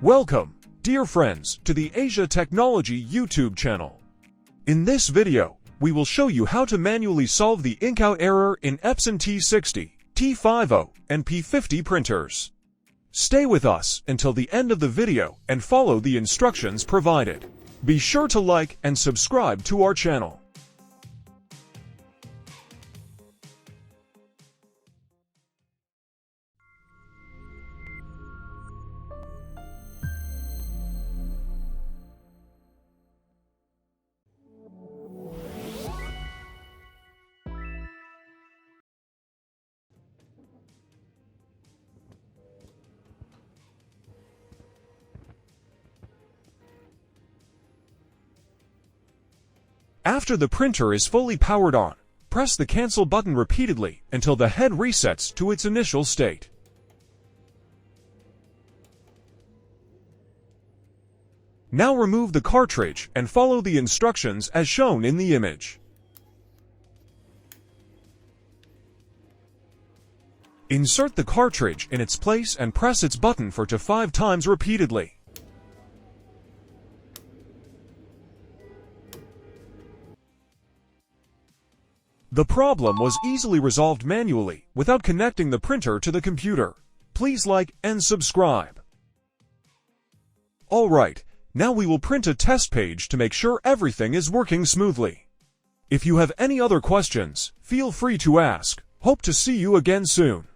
Welcome, dear friends, to the Asia Technology YouTube channel. In this video, we will show you how to manually solve the ink-out error in Epson T60, T50, and P50 printers. Stay with us until the end of the video and follow the instructions provided. Be sure to like and subscribe to our channel. After the printer is fully powered on, press the cancel button repeatedly until the head resets to its initial state. Now remove the cartridge and follow the instructions as shown in the image. Insert the cartridge in its place and press its button for 5 times repeatedly. The problem was easily resolved manually without connecting the printer to the computer. Please like and subscribe. Alright, now we will print a test page to make sure everything is working smoothly. If you have any other questions, feel free to ask. Hope to see you again soon.